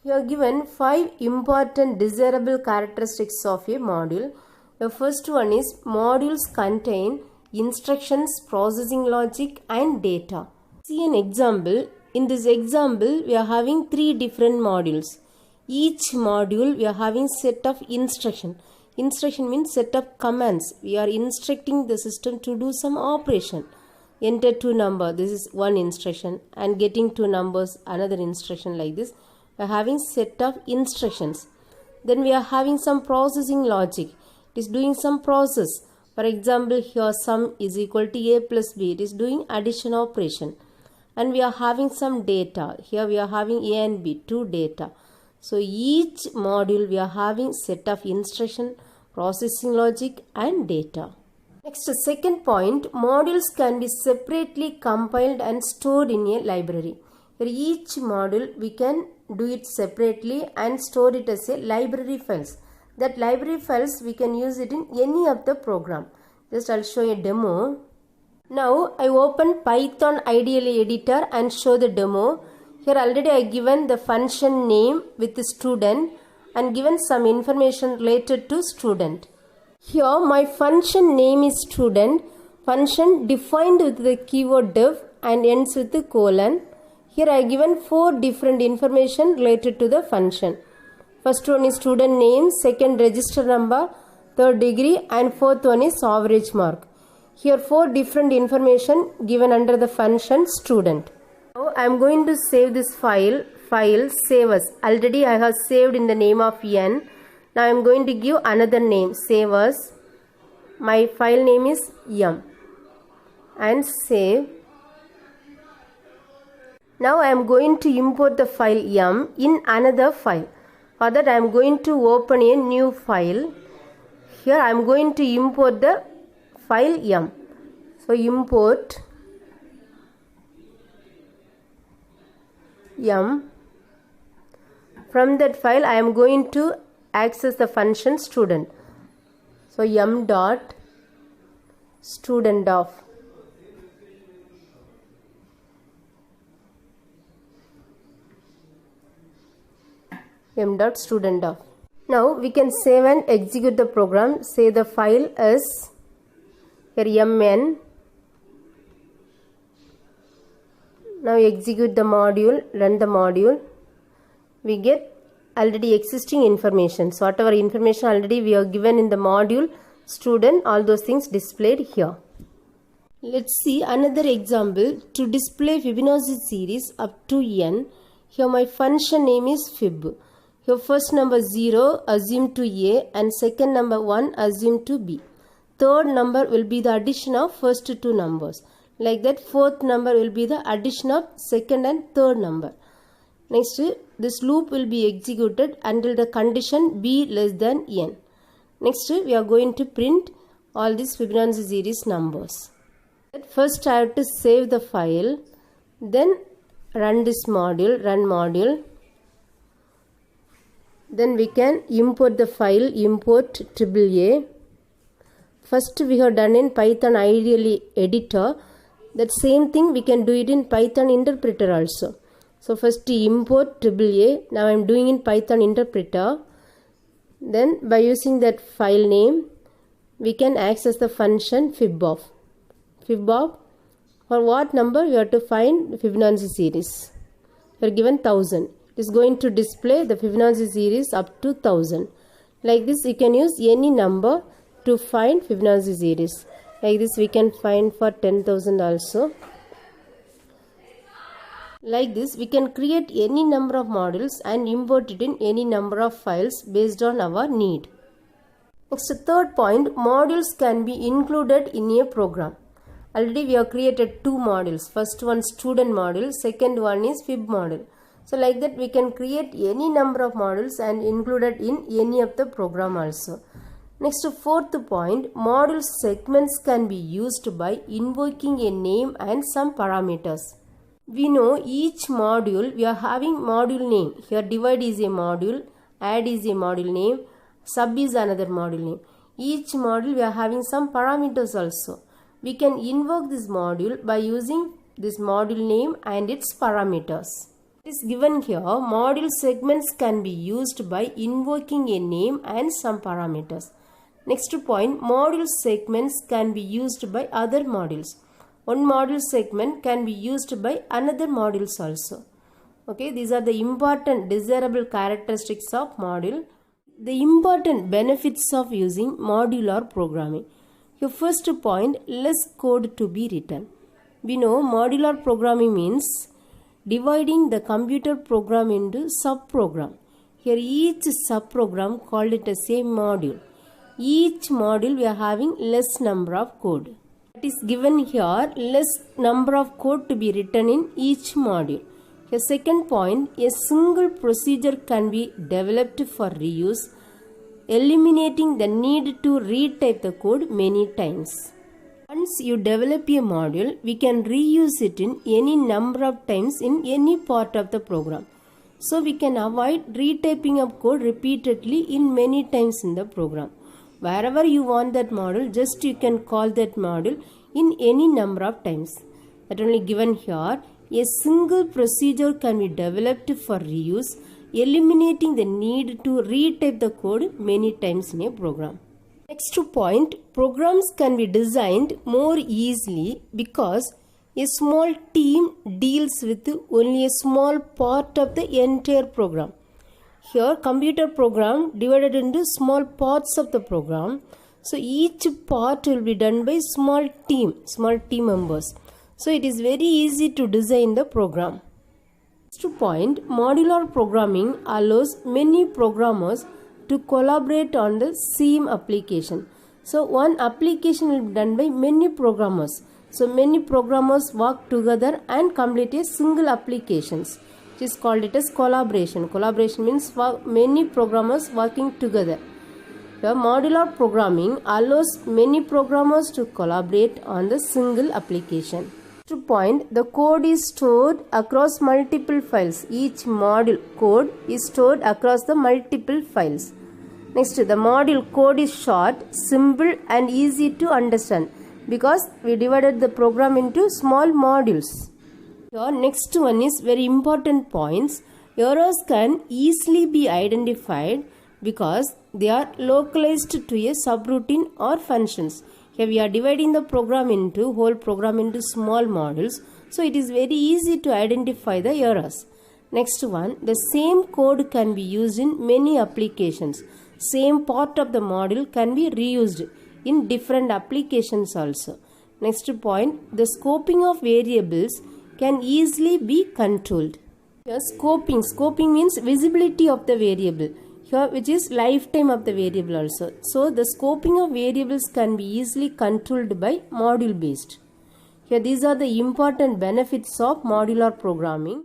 Here given 5 important desirable characteristics of a module. The first one is modules contain instructions, processing logic and data. See an example. In this example, we are having 3 different modules. Each module we are having set of instruction. Instruction means set of commands. We are instructing the system to do some operation. Enter 2 number, this is one instruction, and getting 2 numbers, another instruction, like this. We are having set of instructions. Then we are having some processing logic. It is doing some process. For example, here sum is equal to a plus b. It is doing addition operation. And we are having some data. Here we are having a and b, 2 data. So each module we are having set of instruction, processing logic and data. Next, second point, modules can be separately compiled and stored in a library. For each module we can do it separately and store it as a library files. That library files we can use it in any of the program. Just I'll show a demo. Now I open Python IDLE editor and show the demo. Here already I given the function name with the student and given some information related to student. Here my function name is student. Function defined with the keyword def and ends with the colon. Here I given 4 different information related to the function. First one is student name, second register number, third degree and fourth one is average mark. Here 4 different information given under the function student. Now I am going to save this file save as. Already I have saved in the name of n. Now I am going to give another name, save as. My file name is m and save. Now I am going to import the file m in another file. For that I am going to open a new file. Here I am going to import the file m. So import m. From that file I am going to access the function student. So m dot student of. M dot student of. Now we can save and execute the program. Say the file is here mn. Now execute the module, run the module. We get already existing information. So whatever information already we have given in the module student, all those things displayed here. Let's see another example. To display Fibonacci series up to n, here my function name is fib. Here first number 0 assume to a and second number 1 assume to b. Third number will be the addition of first 2 numbers. Like that fourth number will be the addition of second and third number. Next, this loop will be executed until the condition b less than n. Next, we are going to print all these Fibonacci series numbers. First, I have to save the file. Then run this module, run module. Then we can import the file, import AAA. First, we have done in Python IDLE editor. That same thing we can do it in Python interpreter also. So first import AAA. Now I am doing in Python interpreter. Then by using that file name, we can access the function fibof. Fibof, for what number we have to find the Fibonacci series. We are given 1000. It is going to display the Fibonacci series up to 1000. Like this, you can use any number to find Fibonacci series. Like this, we can find for 10,000 also. Like this, we can create any number of modules and import it in any number of files based on our need. Next, third point, modules can be included in a program. Already we have created 2 modules. First one student module, second one is fib module. So like that we can create any number of modules and include it in any of the program also. Next, fourth point, module segments can be used by invoking a name and some parameters. We know each module, we are having module name. Here divide is a module, add is a module name, sub is another module name. Each module we are having some parameters also. We can invoke this module by using this module name and its parameters. Is given here, module segments can be used by invoking a name and some parameters. Next point, module segments can be used by other modules. One module segment can be used by another modules also. Okay, these are the important desirable characteristics of module. The important benefits of using modular programming. Your first point, less code to be written. We know modular programming means dividing the computer program into sub-program. Here each sub-program called it as a module. Each module we are having less number of code. It is given here less number of code to be written in each module. Here second point, a single procedure can be developed for reuse, eliminating the need to retype the code many times. Once you develop a module, we can reuse it in any number of times in any part of the program. So we can avoid retyping of code repeatedly in many times in the program. Wherever you want that module, just you can call that module in any number of times. That only given here, a single procedure can be developed for reuse, eliminating the need to retype the code many times in a program. Next point, programs can be designed more easily because a small team deals with only a small part of the entire program. Here computer program divided into small parts of the program. So each part will be done by small team members. So it is very easy to design the program. Next point, modular programming allows many programmers to collaborate on the same application. So one application will be done by many programmers. So many programmers work together and complete a single applications, which is called it as collaboration. Collaboration means many programmers working together. The modular programming allows many programmers to collaborate on the single application. Next point, the code is stored across multiple files. Each module code is stored across the multiple files. Next, the module code is short, simple and easy to understand because we divided the program into small modules. Your next one is very important points. Errors can easily be identified because they are localized to a subroutine or functions. Here we are dividing the whole program into small modules. So it is very easy to identify the errors. Next one, the same code can be used in many applications. Same part of the module can be reused in different applications also. Next point, the scoping of variables can easily be controlled. Here scoping means visibility of the variable. Here which is lifetime of the variable also. So the scoping of variables can be easily controlled by module based. Here these are the important benefits of modular programming.